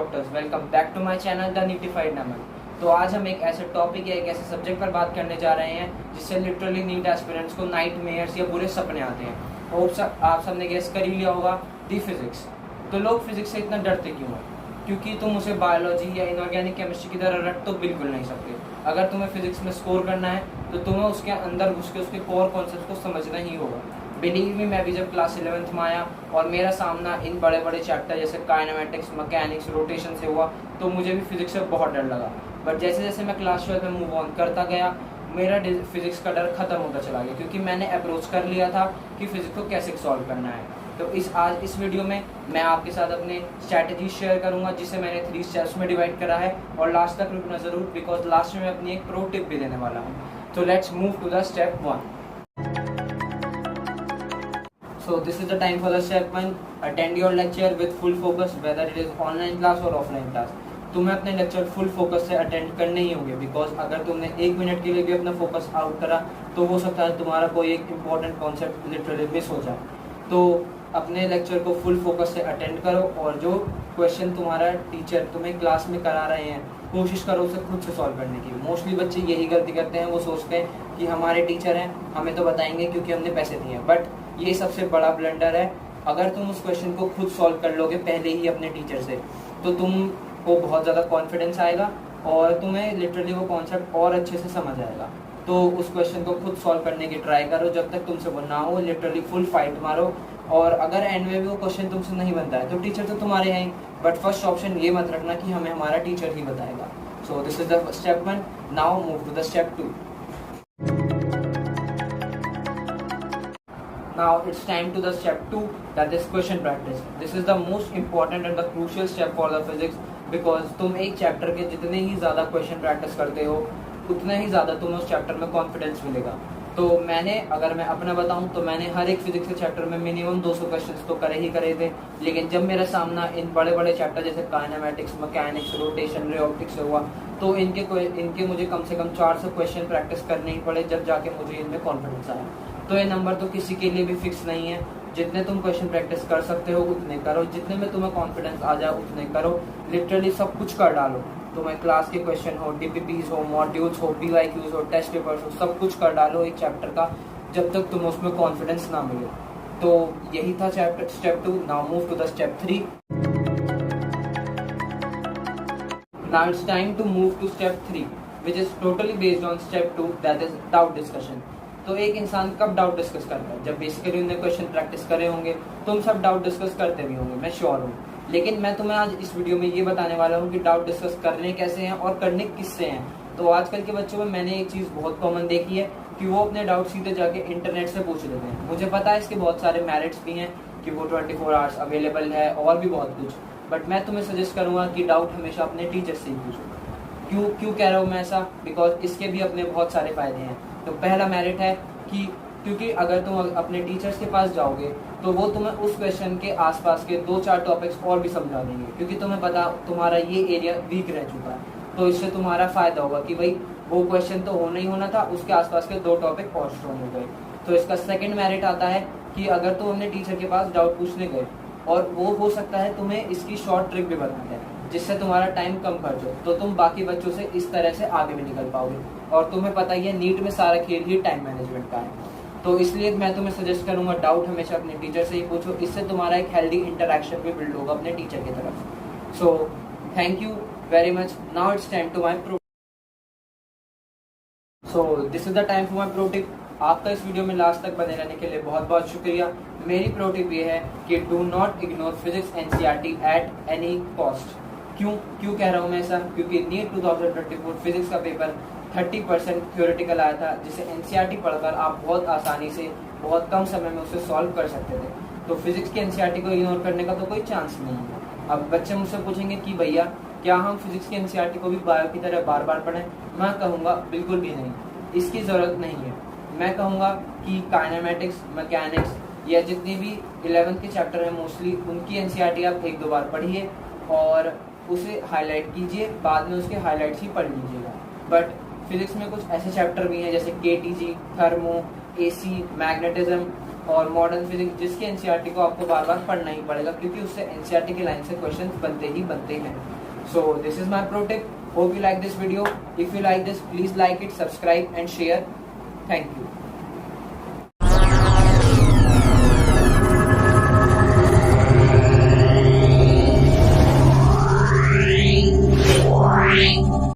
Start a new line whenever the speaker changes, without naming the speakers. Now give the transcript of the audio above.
Doctors, welcome back to my channel the Neetified Naman. तो आज हम एक ऐसे टॉपिक या एक ऐसे सब्जेक्ट पर बात करने जा रहे हैं जिससे लिटरली नीट एस्पिरेंट्स को नाइटमेयर्स या बुरे सपने आते हैं। और आप सबने गेस कर ही लिया होगा, दी फिजिक्स। तो लोग फिजिक्स से इतना डरते क्यों हैं? क्योंकि तुम उसे बायोलॉजी या इनऑर्गेनिक केमिस्ट्री की तरह रट तो बिल्कुल नहीं सकते। अगर तुम्हें फिजिक्स में स्कोर करना है तो तुम्हें उसके अंदर घुस के उसके कोर कॉन्सेप्ट को समझना ही होगा। बिलीव मी, मैं भी जब क्लास 11th में आया और मेरा सामना इन बड़े बड़े चैप्टर जैसे काइनेमेटिक्स, मैकेनिक्स, रोटेशन से हुआ तो मुझे भी फिजिक्स से बहुत डर लगा। बट जैसे जैसे मैं क्लास 12 में मूव ऑन करता गया, मेरा फिजिक्स का डर खत्म होता चला गया, क्योंकि मैंने अप्रोच कर लिया था कि फिजिक्स को कैसे सॉल्व करना है। तो आज इस वीडियो में मैं आपके साथ अपने स्ट्रैटेजी शेयर करूंगा, जिसे मैंने 3 स्टेप्स में डिवाइड करा है। और लास्ट तक रुकना जरूर, बिकॉज लास्ट में मैं अपनी एक प्रो टिप भी देने वाला हूँ। तो let's move to the step 1। So this is the time for the step 1. Attend your lecture with full focus, whether it is online class or offline class. तुम्हें अपने लेक्चर फुल फोकस से attend करने ही होंगे, because अगर तुमने 1 minute के लिए भी अपना फोकस आउट करा तो हो सकता है तुम्हारा कोई एक इम्पॉर्टेंट कॉन्सेप्ट लिटरली मिस हो जाए। तो अपने लेक्चर को फुल फोकस से अटेंड करो और जो क्वेश्चन तुम्हारा टीचर तुम्हें क्लास में करा रहे हैं कोशिश करो उसे खुद से सॉल्व करने की। मोस्टली बच्चे यही गलती करते हैं, वो सोचते हैं कि हमारे टीचर हैं, हमें तो बताएंगे क्योंकि हमने पैसे दिए हैं। बट ये सबसे बड़ा ब्लंडर है। अगर तुम उस क्वेश्चन को खुद सॉल्व कर लोगे पहले ही अपने टीचर से, तो तुमको बहुत ज़्यादा कॉन्फिडेंस आएगा और तुम्हें लिटरली वो कॉन्सेप्ट और अच्छे से समझ आएगा। तो उस क्वेश्चन को खुद सॉल्व करने की ट्राई करो, जब तक तुमसे वो ना हो लिटरली फुल फाइट मारो। और अगर एंड में भी वो क्वेश्चन तुमसे नहीं बनता है तो टीचर तो तुम्हारे हैं ही, बट फर्स्ट ऑप्शन ये मत रखना कि हमें हमारा टीचर ही बताएगा। So this is the step 1। Now move to the step 2। Now it's time to the step 2, that is question practice. This is the most important and the crucial step for the physics, because तुम एक chapter के जितने ही ज़्यादा question practice करते हो उतना ही ज़्यादा तुम्हें उस चैप्टर में कॉन्फिडेंस मिलेगा। तो अगर मैं अपना बताऊं तो मैंने हर एक फिजिक्स के चैप्टर में मिनिमम 200 क्वेश्चंस तो करे ही करे थे। लेकिन जब मेरा सामना इन बड़े बड़े चैप्टर जैसे kinematics, mechanics, rotation, ray optics से हुआ तो इनके मुझे कम से कम 400 क्वेश्चन प्रैक्टिस करने ही पड़े, जब जाके मुझे इनमें कॉन्फिडेंस आया। तो ये नंबर तो किसी के लिए भी फिक्स नहीं है। जितने तुम क्वेश्चन प्रैक्टिस कर सकते हो उतने करो, जितने में तुम्हें कॉन्फिडेंस आ जाए उतने करो। लिटरली सब कुछ कर डालो, तुम्हें क्लास के क्वेश्चन हो, डीपीपीज हो, मॉड्यूल्स हो, पीवाईक्यूज हो, टेस्ट पेपर्स हो, सब कुछ कर डालो एक चैप्टर का, जब तक तुम्हें उसमें कॉन्फिडेंस ना मिले। तो यही था step 2। Now move to the step 3। Now it's time to move to step 3, which is totally based on step 2, that is doubt discussion. तो एक इंसान कब डाउट डिस्कस करता है? जब बेसिकली उन्हें क्वेश्चन प्रैक्टिस करे होंगे। तुम सब डाउट डिस्कस करते भी होंगे, मैं श्योर हूँ। लेकिन मैं तुम्हें आज इस वीडियो में ये बताने वाला हूँ कि डाउट डिस्कस करने कैसे हैं और करने किससे हैं। तो आजकल के बच्चों में मैंने एक चीज़ बहुत कॉमन देखी है कि वो अपने डाउट सीधे जाके इंटरनेट से पूछ लेते हैं। मुझे पता है इसके बहुत सारे मेरिट्स भी हैं कि वो 24 आवर्स अवेलेबल है और भी बहुत कुछ, बट मैं तुम्हें सजेस्ट करूँगा कि डाउट हमेशा अपने टीचर से ही पूछो। क्यों कह रहा हूँ मैं ऐसा? बिकॉज इसके भी अपने बहुत सारे फायदे हैं। तो पहला मेरिट है कि क्योंकि अगर तुम अपने टीचर्स के पास जाओगे तो वो तुम्हें उस क्वेश्चन के आसपास के 2-4 टॉपिक्स और भी समझा देंगे, क्योंकि तुम्हें पता तुम्हारा ये एरिया वीक रह चुका है। तो इससे तुम्हारा फायदा होगा कि भाई वो क्वेश्चन तो होना ही होना था, उसके आसपास के 2 टॉपिक और स्ट्रॉन्ग हो गए। तो इसका सेकंड मेरिट आता है कि अगर तुम अपने टीचर के पास डाउट पूछने गए और वो हो सकता है तुम्हें इसकी शॉर्ट ट्रिक भी बता दें जिससे तुम्हारा टाइम कम खर्च हो, तो तुम बाकी बच्चों से इस तरह से आगे भी निकल पाओगे। और तुम्हें पता ही है नीट में सारा खेल ही टाइम मैनेजमेंट का है। तो इसलिए मैं तुम्हें सजेस्ट करूंगा डाउट हमेशा अपने टीचर से ही पूछो। इससे तुम्हारा एक हेल्दी इंटरेक्शन भी बिल्ड होगा अपने टीचर की तरफ। So thank you very much. Now it's time to my pro. So this is the time for my pro tip. आपका इस वीडियो में लास्ट तक बने रहने के लिए बहुत बहुत शुक्रिया। मेरी प्रो टिप ये है कि do not ignore physics NCERT at any cost. क्यों कह रहा हूँ मैं ऐसा? क्योंकि नीट 2024 फिजिक्स का पेपर 30% थ्योरेटिकल आया था, जिसे एनसीईआरटी पढ़कर आप बहुत आसानी से बहुत कम समय में उसे सॉल्व कर सकते थे। तो फिजिक्स की एनसीईआरटी को इग्नोर करने का तो कोई चांस नहीं है। अब बच्चे मुझसे पूछेंगे कि भैया क्या हम फिजिक्स की एनसीईआरटी को भी बायो की तरह बार बार पढ़ें? मैं कहूँगा बिल्कुल भी नहीं, इसकी ज़रूरत नहीं है। मैं कहूँगा कि काइनेमेटिक्स, मैकेनिक्स या जितनी भी 11th के चैप्टर हैं मोस्टली, उनकी एनसीईआरटी आप 1-2 बार पढ़िए और उसे हाईलाइट कीजिए, बाद में उसके हाईलाइट्स ही पढ़ लीजिएगा। बट फिजिक्स में कुछ ऐसे चैप्टर भी हैं जैसे केटीजी, थर्मो, एसी, मैग्नेटिज्म, और मॉडर्न फिजिक्स जिसकी एनसीईआरटी को आपको बार बार पढ़ना ही पड़ेगा, क्योंकि उससे एनसीईआरटी की लाइन से क्वेश्चन बनते ही बनते हैं. सो this is my pro tip. Hope you like this video. If you like this, please like it, subscribe and share. Thank you.